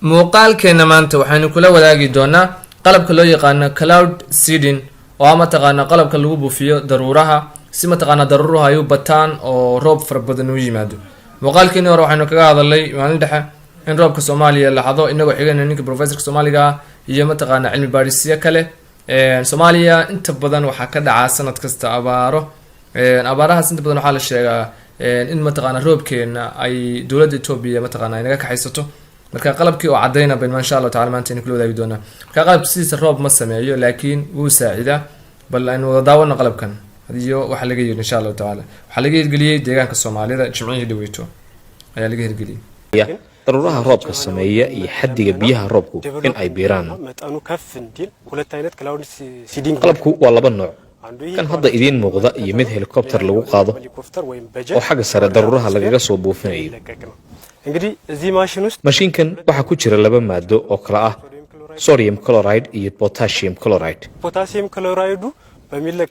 muuqaalkeena maanta waxaynu kula wadaagi doonaa qalabka loo yaqaano cloud seeding oo mataqaana qalabka lagu buufiyo daruuraha si mataqaana daruuruhu ay u bataan oo roob fara badan u yimaado. muuqaalkeena hore waxaynu kaga hadalay maalin dhexe in roobka Soomaaliya la xado inagoo xigana ninka professorka Soomaaliga iyo mataqaana cilmi baarisyo kale Soomaaliya inta badan waxa ka dhaca sanad kasta abaaraha inta badan waxa la sheegaa in mataqaana roobkeena ay dawladda Itoobiya mataqaana inaga kaxaysato marka qalabkii oo cadeyna baan ma sha Allah taala maanta in kula wadaagi doona marka qalabkiisa roob ma sameeyo laakiin wuu saacida bal aynu wada daawano qalabkan hadiyo waxa laga yeelin insha Allah taala waxa laga hirgeliyay deegaanka Soomaalida jimcihii dhaweyto ayaa laga hirgeliyay daruuraha roobka sameeya iyo xaddiga biyaha roobku in ay biiraan qalabku waa laba nooc kan hadda idiin muuqda iyo mid helicopter lagu qaado oo xagga sare daruuraha lagaga soo buufinayo mashiinkan waxa ku jira laba maado oo kala ah sodium chloride iyo potassium chloride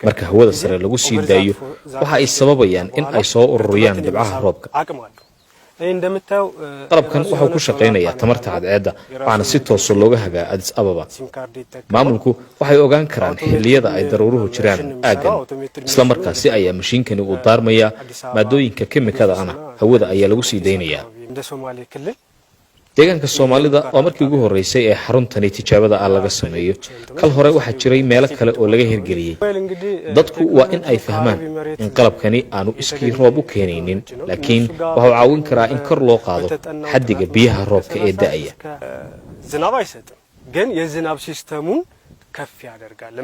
marka hawada sare lagu sii daayo waxa ay sababayaan in ay soo ururiyaan dhibcaha roobka qalabkan wuxuu ku shaqeynayaa tamarta cadceedda waxaana si toos looga hagaa Addis Ababa maamulku waxay ogaan karaan xilliyada ay daruuruhu jiraan aagan isla markaasi ayaa mashiinkani u daarmaya maadooyinka kiimikada ana hawada ayaa lagu sii deynayaa deegaanka Soomaalida oo markii ugu horeysay ee xaruntani tijaabada laga sameeyo kal hore waxa jiray meelo kale oo laga hirgeliyay dadku waa in ay fahmaan in qalabkani aanu iskii roob u keenaynin laakiin wuxuu caawin karaa in kor loo qaado xaddiga biyaha roobka ee da'aya ዝናብ አይሰጥም ግን የዝናብ ሲስተሙን ከፍ ያደርጋል